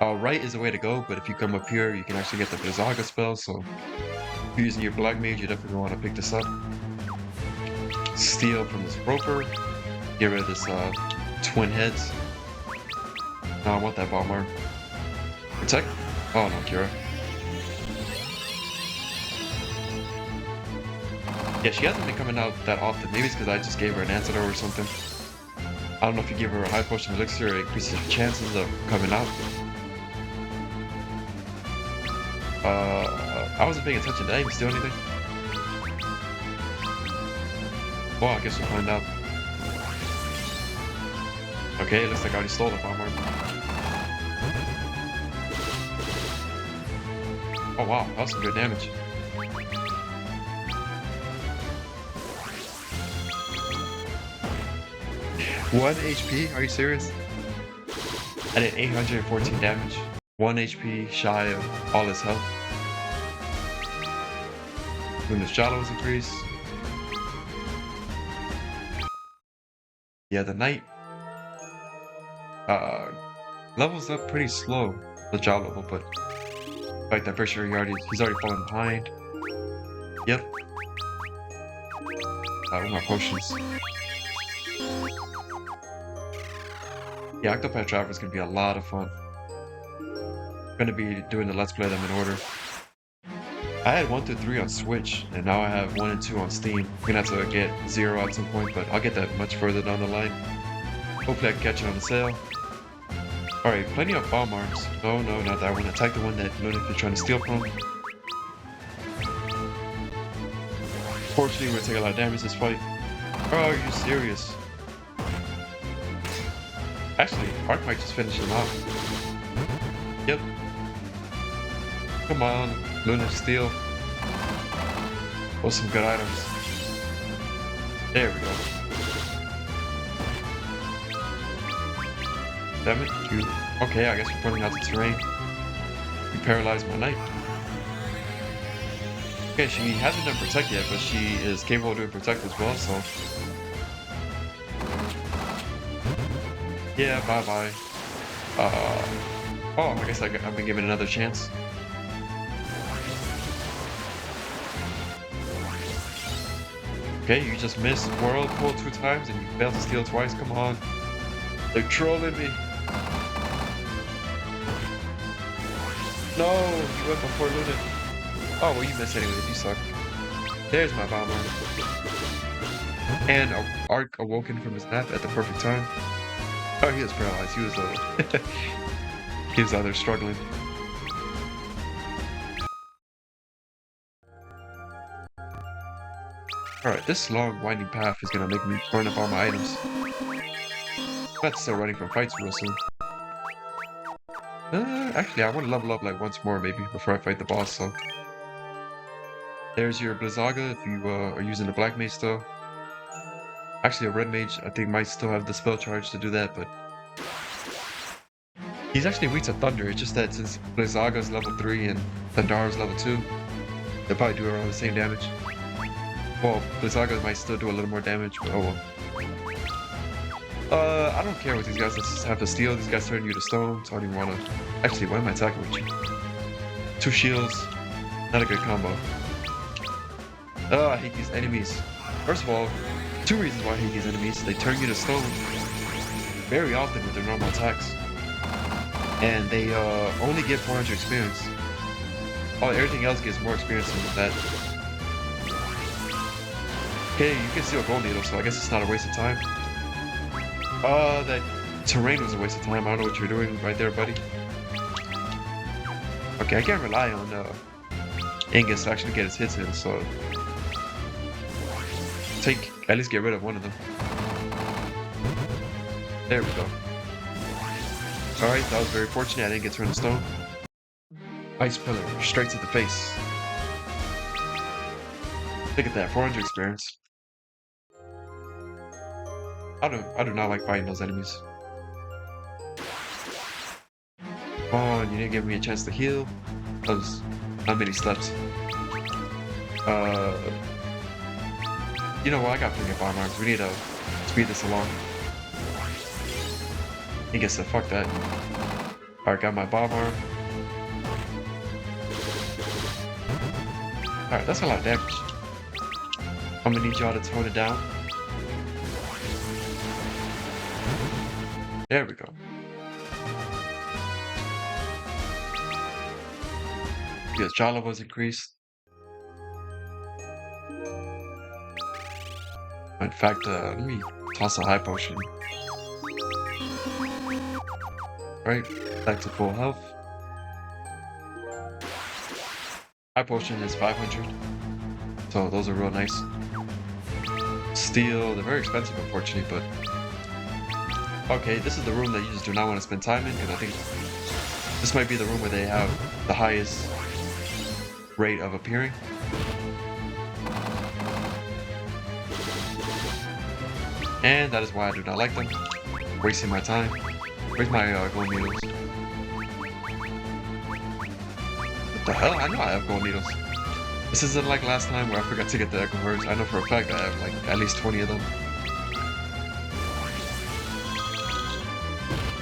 Right is the way to go, but if you come up here you can actually get the Blizzaga spell, so if you're using your Black Mage you definitely want to pick this up. Steal from this broker. Get rid of this twin heads. No, I want that bomb arm. Protect? Oh no, Kira. Yeah, she hasn't been coming out that often. Maybe it's because I just gave her an antidote or something. I don't know if you give her a high potion elixir, it increases your chances of coming out. I wasn't paying attention. Did I even steal anything? Well, I guess we'll find out. Okay, it looks like I already stole the bomb arm. Oh wow, that was some good damage. One HP? Are you serious? I did 814 damage. 1 HP shy of all his health. When his jaw was increased. Yeah, the knight levels up pretty slow, the jaw level, but in fact I'm pretty sure he's already fallen behind. Yep. With my potions. Yeah, Octopath Traveler is gonna be a lot of fun. Gonna be doing the Let's Play them in order. I had 1 through 3 on Switch, and now I have 1 and 2 on Steam. I'm gonna have to get 0 at some point, but I'll get that much further down the line. Hopefully I can catch it on the sale. Alright, plenty of bomb arms. No, no, not that one. Attack the one that Luna is trying to steal from. Fortunately, we're gonna take a lot of damage this fight. Oh, are you serious? Actually, Ark might just finish him off. Yep. Come on, Luna steal. Oh, some good items. There we go. Damn it, you. Okay, I guess we're putting out the terrain. You paralyzed my knight. Okay, she hasn't done protect yet, but she is capable of doing protect as well, so. Yeah, bye-bye. Oh, I guess I've been given another chance. Okay, you just missed Whirlpool 2 times and you failed to steal twice, come on. They're trolling me. No, you went before Luna. Oh, well you missed anyways, you suck. There's my bomber. And Ark awoken from his nap at the perfect time. Oh, he was paralyzed. He was he was out there struggling. Alright, this long winding path is gonna make me burn up all my items. I'm about to start running from fights real soon. Actually, I want to level up like once more maybe before I fight the boss, so. There's your Blizzaga if you are using the Black Mage still. Actually, a Red Mage, I think might still have the spell charge to do that, but he's actually weak to Thunder. It's just that since Blizzaga's level 3 and Thundara's level 2, they'll probably do around the same damage. Well, Blizzaga might still do a little more damage, but oh well. I don't care what these guys have to steal. These guys turn you to stone, so I don't even want to. Actually, why am I attacking with you? 2 shields, not a good combo. I hate these enemies. First of all, 2 reasons why I hate these enemies. They turn you to stone very often with their normal attacks. And they only give 400 experience. Everything else gives more experience than that. Okay, you can steal gold needles, so I guess it's not a waste of time. That terrain was a waste of time. I don't know what you're doing right there, buddy. Okay, I can't rely on Angus to actually get his hits in, so at least get rid of one of them. There we go. Alright, that was very fortunate. I didn't get turned to stone. Ice Pillar, straight to the face. Look at that, 400 experience. I do not like fighting those enemies. Come on, you didn't give me a chance to heal. That was not many steps. You know what? I got plenty of bomb arms. We need to speed this along. I guess so. Fuck that. Alright, got my bomb arm. Alright, that's a lot of damage. I'm gonna need y'all to tone it down. There we go. Yes, Jala was increased. In fact, let me toss a high potion. Right, back to full health. High potion is 500. So those are real nice. Steel, they're very expensive unfortunately, but okay, this is the room that you just do not want to spend time in, because I think this might be the room where they have the highest rate of appearing. And that is why I do not like them. Wasting my time. Where's my gold needles? What the hell? I know I have gold needles. This isn't like last time where I forgot to get the Echo Hearts. I know for a fact I have like at least 20 of them.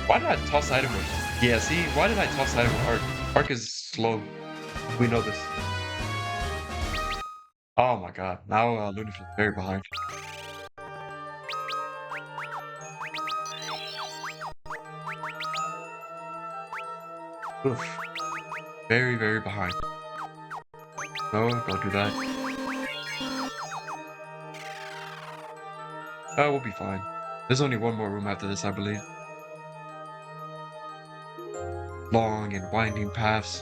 Why did I toss the item with... Yeah, see? Why did I toss the item with Arc? Arc is slow. We know this. Oh my god. Now Luna's very behind. Oof. Very, very behind. No, don't do that. Oh, we'll be fine. There's only one more room after this, I believe. Long and winding paths.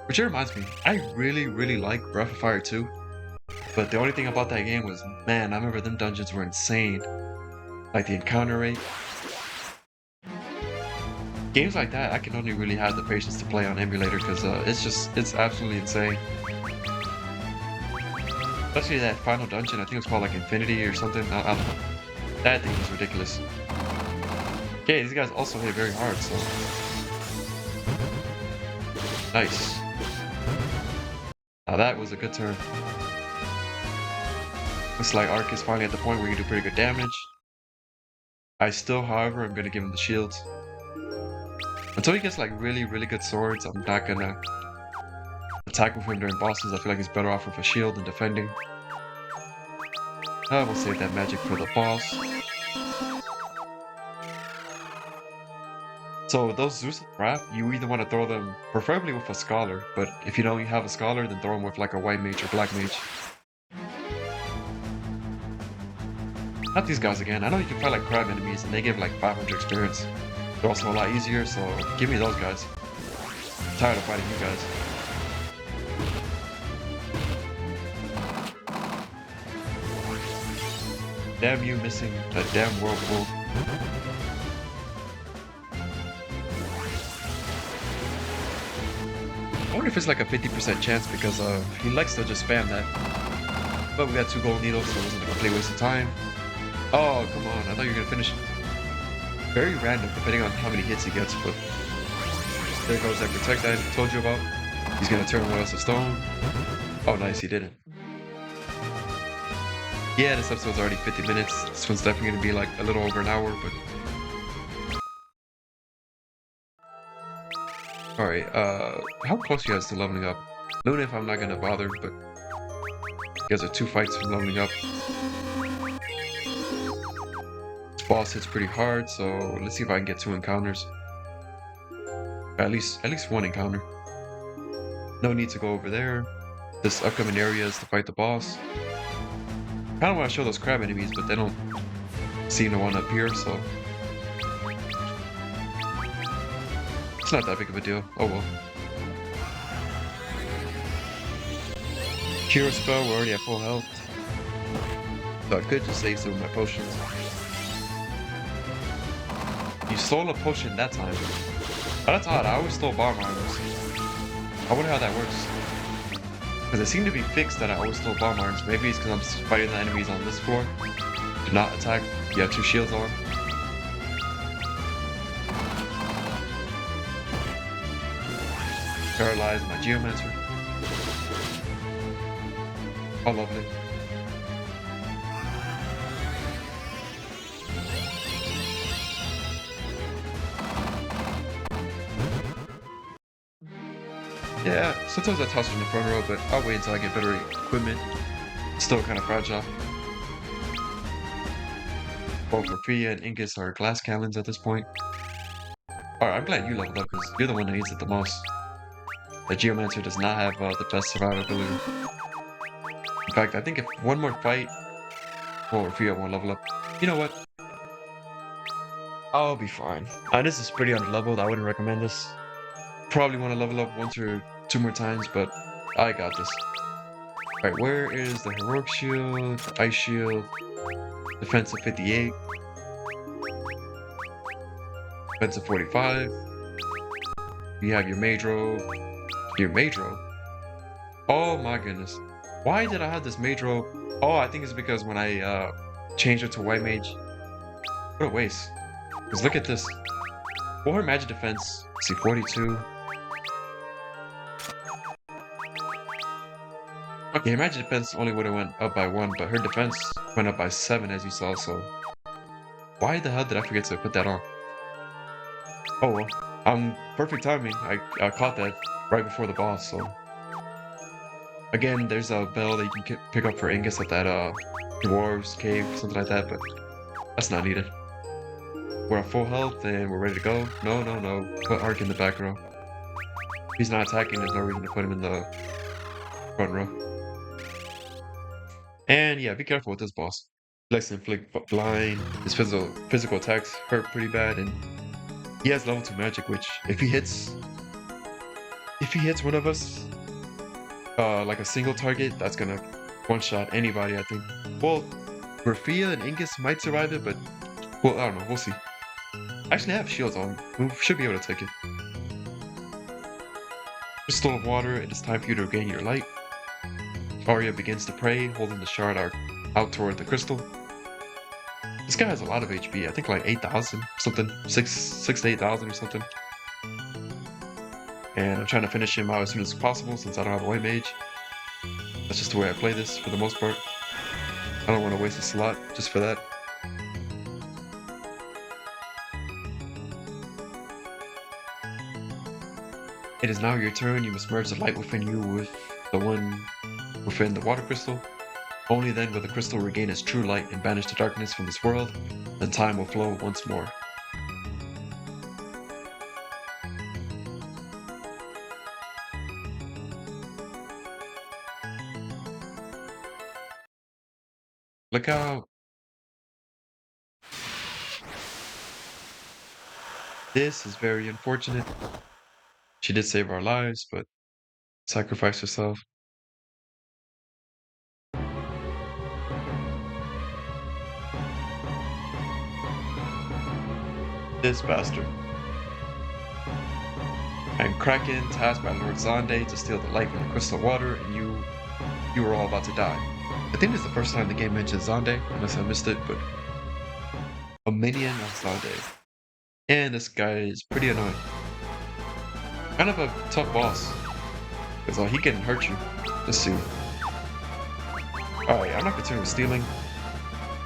Which reminds me, I really, really like Breath of Fire 2. But the only thing about that game was, man, I remember them dungeons were insane. Like the encounter rate. Games like that, I can only really have the patience to play on emulator because it's absolutely insane. Especially that final dungeon, I think it's called like Infinity or something. I don't know. That thing was ridiculous. Okay, these guys also hit very hard, so. Nice. Now that was a good turn. Looks like Arc is finally at the point where you do pretty good damage. I still, however, am going to give him the shields. Until he gets like really, really good swords, I'm not gonna attack with him during bosses. I feel like he's better off with a shield than defending. We'll save that magic for the boss. So those Zeus Wrath, you either want to throw them preferably with a Scholar, but if you don't have a Scholar, then throw them with like a White Mage or Black Mage. Not these guys again. I know you can fight like crab enemies and they give like 500 experience. They're also a lot easier, so give me those guys. I'm tired of fighting you guys. Damn you missing a damn whirlpool. I wonder if it's like a 50% chance because he likes to just spam that. But we got 2 gold needles, so it wasn't a complete waste of time. Oh, come on. I thought you were going to finish. Very random, depending on how many hits he gets, but there goes that protect I told you about. He's going to turn one else to stone. Oh, nice. He didn't. Yeah, this episode's already 50 minutes. This one's definitely going to be like a little over an hour, but... Alright, how close are you guys to leveling up? Luna, if I'm not going to bother, but... You guys are 2 fights from leveling up. This boss hits pretty hard, so let's see if I can get 2 encounters. At least 1 encounter. No need to go over there. This upcoming area is to fight the boss. Kinda want to show those crab enemies, but they don't seem to want to appear, so... It's not that big of a deal. Oh well. Cure spell, we're already at full health. So I could just save some of my potions. You stole a potion that time. Oh, that's odd, I always stole bomb arms. I wonder how that works. Because it seemed to be fixed that I always stole bomb arms. Maybe it's because I'm fighting the enemies on this floor. Do not attack. You have 2 shields on. Paralyze my Geomancer. Oh, lovely. Yeah, sometimes I toss it in the front row, but I'll wait until I get better equipment. It's still kind of fragile. Both Raphia and Ingus are glass cannons at this point. Alright, I'm glad you leveled up because you're the one that needs it the most. The Geomancer does not have the best survivability. In fact, I think if one more fight, well, Raphia won't level up. You know what? I'll be fine. This is pretty underleveled. I wouldn't recommend this. Probably want to level up 1 or 2 more times, but I got this. Alright, where is the Heroic Shield, the Ice Shield, Defensive 58, Defensive 45, you have your Madro. Your Madro? Oh my goodness. Why did I have this Madro? Oh, I think it's because when I changed it to White Mage. What a waste. Because look at this. Well, her magic defense, let's see, 42. Okay, her magic defense only would have went up by 1, but her defense went up by 7 as you saw, so... Why the hell did I forget to put that on? Oh well, perfect timing. I caught that right before the boss, so... Again, there's a bell that you can pick up for Ingus at that dwarves cave, something like that, but that's not needed. We're at full health and we're ready to go. No, no, no. Put Ark in the back row. If he's not attacking, there's no reason to put him in the front row. And yeah, be careful with this boss. He likes to inflict blind. His physical attacks hurt pretty bad, and he has level 2 magic, which if he hits one of us, like a single target, that's gonna one-shot anybody, I think. Well, Raphia and Ingus might survive it, but well, I don't know. We'll see. Actually, I have shields on. We should be able to take it. Crystal of water. It is time for you to regain your light. Arya begins to pray, holding the shard out toward the crystal. This guy has a lot of HP. I think like 8,000 something, 6 to 8,000 or something. And I'm trying to finish him out as soon as possible since I don't have a White Mage. That's just the way I play this for the most part. I don't want to waste a slot just for that. It is now your turn. You must merge the light within you with the one within the water crystal. Only then will the crystal regain its true light and banish the darkness from this world. Then time will flow once more. Look out! This is very unfortunate. She did save our lives, but sacrificed herself. This bastard. And Kraken, tasked by Lord Zonde to steal the light from the crystal water, and you were all about to die. I think this is the first time the game mentions Zonde, unless I missed it, but a minion of Zonde. And this guy is pretty annoying. Kind of a tough boss. Because he can hurt you. Let's see. Alright, I'm not concerned with stealing.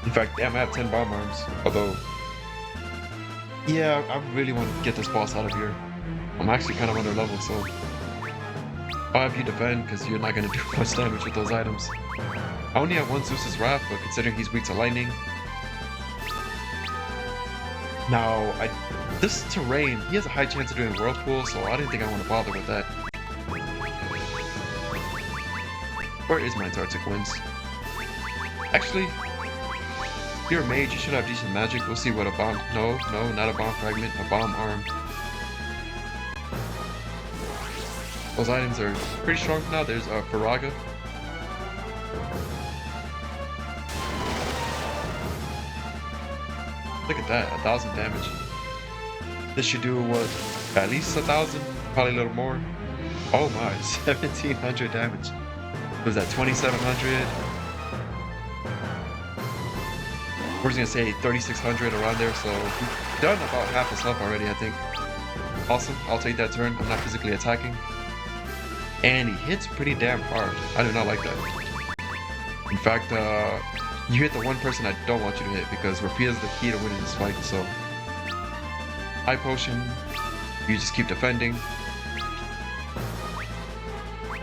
In fact, damn, I have 10 bomb arms. Although, yeah, I really want to get this boss out of here. I'm actually kind of under level, so I'll have you defend because you're not going to do much damage with those items. I only have one Zeus's Wrath, but considering he's weak to lightning. Now, this terrain, he has a high chance of doing Whirlpool, so I didn't think I want to bother with that. Where is my Antarctic Winds? Actually, if you're a mage, you should have decent magic. We'll see what a bomb... No, not a bomb fragment, a bomb arm. Those items are pretty strong now. There's a Faraga. Look at that, 1,000 damage. This should do what? At least 1,000? Probably a little more. Oh my, 1,700 damage. Was that 2,700? I was gonna say 3,600 around there, so we've done about half his health already, I think. Awesome, I'll take that turn. I'm not physically attacking. And he hits pretty damn hard. I do not like that. In fact, you hit the one person I don't want you to hit because Rapia is the key to winning this fight, so... High potion, you just keep defending.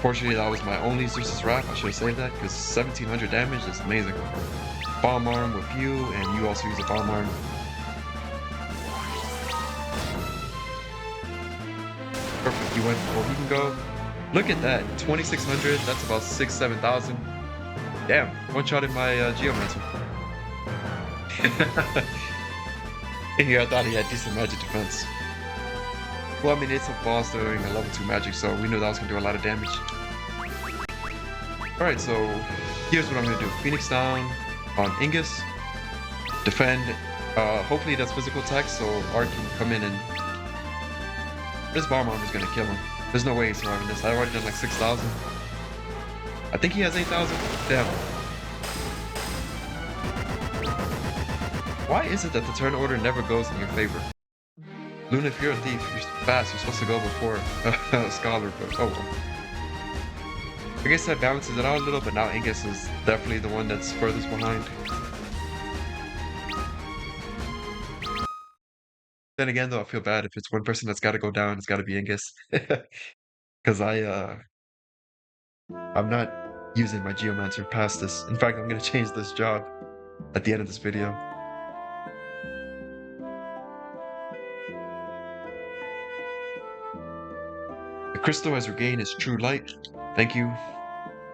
Fortunately, that was my only Zeus's Wrath. I should have saved that because 1,700 damage is amazing. Bomb arm with you, and you also use a bomb arm. Perfect, you went where we can go. Look at that, 2,600, that's about 6,000-7,000. Damn, one-shot in my Geomancer. Here, I thought he had decent magic defense. Well, I mean, it's a boss doing a level 2 magic, so we knew that was going to do a lot of damage. Alright, so here's what I'm going to do. Phoenix down on Ingus. Defend. Hopefully that's physical attack, so Art can come in and... This bomb armor is going to kill him. There's no way he's surviving this. I've already done like 6,000. I think he has 8,000. Damn. Why is it that the turn order never goes in your favor? Luna, if you're a thief, you're fast. You're supposed to go before Scholar, but oh well. I guess that balances it out a little, but now Ingus is definitely the one that's furthest behind. Then again, though, I feel bad if it's one person that's got to go down. It's got to be Ingus, because I'm not using my Geomancer past this. In fact, I'm gonna change this job at the end of this video. The crystal has regained its true light. Thank you.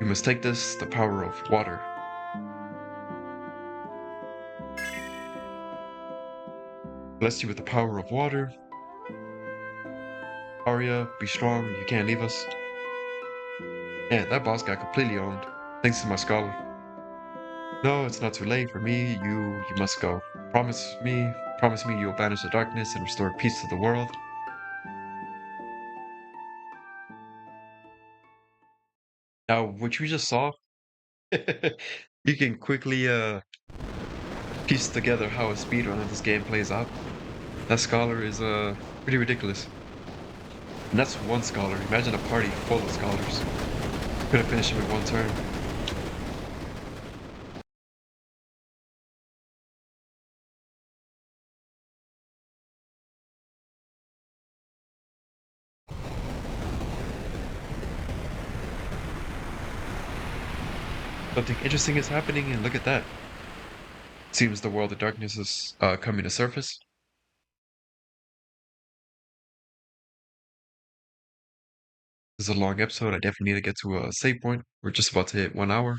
You must take this, the power of water. Bless you with the power of water. Arya, be strong, you can't leave us. Yeah, that boss got completely owned, thanks to my scholar. No, it's not too late for me, you must go. Promise me you'll banish the darkness and restore peace to the world. Now, what you just saw, you can quickly piece together how a speedrun of this game plays out. That scholar is pretty ridiculous. And that's one scholar. Imagine a party full of scholars. Could have finished him in one turn. Something interesting is happening, and look at that. Seems the world of darkness is coming to surface. This is a long episode. I definitely need to get to a save point. We're just about to hit 1 hour.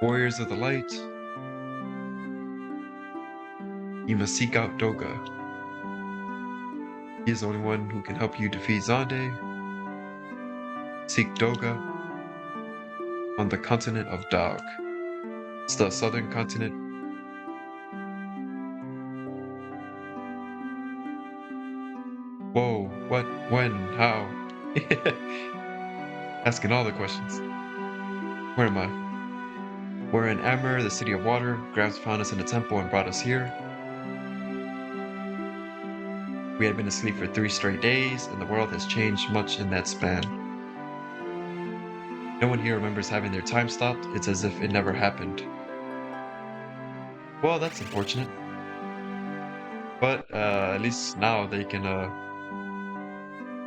Warriors of the Light. You must seek out Doga. He is the only one who can help you defeat Zonde. Seek Doga. on the continent of Dog. It's the southern continent. Whoa, what, when, how? Asking all the questions. Where am I? We're in Amber, the city of water. Gramps found us in a temple and brought us here. We had been asleep for 3 straight days, and the world has changed much in that span. No one here remembers having their time stopped. It's as if it never happened. Well, that's unfortunate. But at least now they can,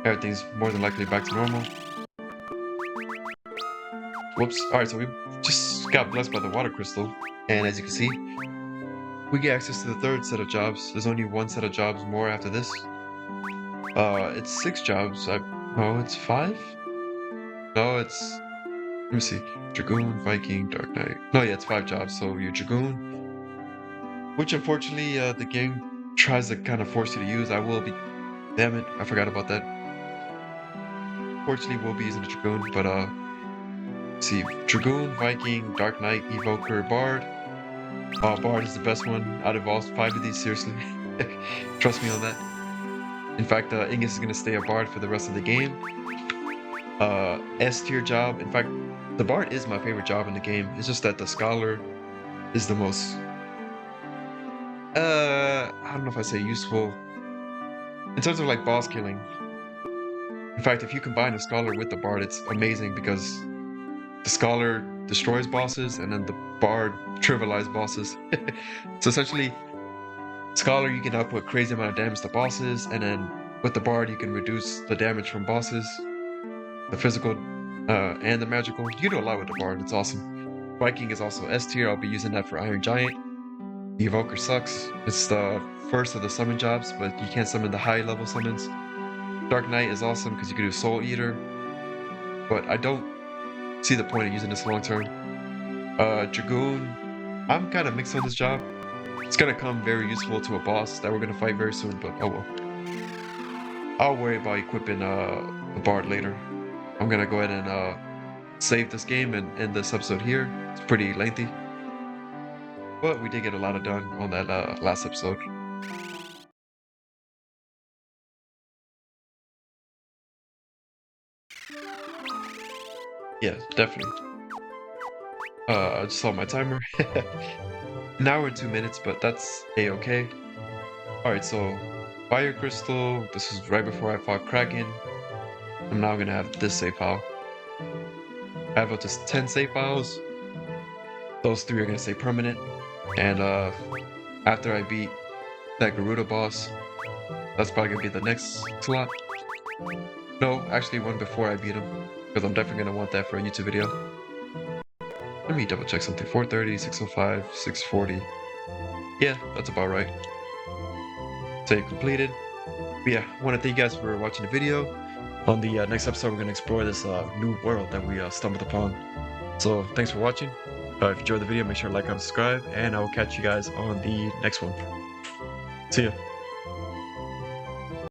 everything's more than likely back to normal. Whoops. Alright, so we just got blessed by the water crystal. And as you can see, we get access to the 3rd set of jobs. There's only 1 set of jobs more after this. It's 6 jobs. No, it's 5? No, it's... Let me see. Dragoon, Viking, Dark Knight. No, yeah, it's 5 jobs. So you're Dragoon, which unfortunately the game tries to kind of force you to use. I will be... Damn it, I forgot about that. Fortunately, we'll be using the Dragoon, but let's see. Dragoon, Viking, Dark Knight, Evoker, Bard. Bard is the best one out of all 5 of these, seriously. Trust me on that. In fact, Ingus is going to stay a Bard for the rest of the game. S tier job. In fact, the Bard is my favorite job in the game. It's just that the Scholar is the most... I don't know if I say useful. In terms of like boss killing. In fact, if you combine the Scholar with the Bard, it's amazing because the Scholar destroys bosses and then the Bard trivializes bosses. So essentially, Scholar, you can output crazy amount of damage to bosses, and then with the Bard, you can reduce the damage from bosses, the physical and the magical. You can do a lot with the Bard, it's awesome. Viking is also S tier, I'll be using that for Iron Giant. The Evoker sucks. It's the first of the summon jobs, but you can't summon the high level summons. Dark Knight is awesome because you can do Soul Eater, but I don't see the point of using this long term. Dragoon, I'm kind of mixed on this job. It's gonna come very useful to a boss that we're gonna fight very soon, but oh well. I'll worry about equipping the Bard later. I'm gonna go ahead and save this game and end this episode here. It's pretty lengthy, but we did get a lot done on that last episode. Yeah, definitely. I just saw my timer. An hour and 2 minutes, but that's a-okay. Alright, so Fire Crystal. This is right before I fought Kraken. I'm now gonna have this save file. I have up to 10 save files. Those 3 are gonna stay permanent. And after I beat that Garuda boss, that's probably gonna be the next slot. No, actually one before I beat him, because I'm definitely gonna want that for a YouTube video. Let me double check something. 430, 605, 640. Yeah, that's about right. Save completed. But yeah, I want to thank you guys for watching the video. On the next episode, we're going to explore this new world that we stumbled upon. So thanks for watching. If you enjoyed the video, make sure to like, comment, subscribe, and I will catch you guys on the next one. See ya.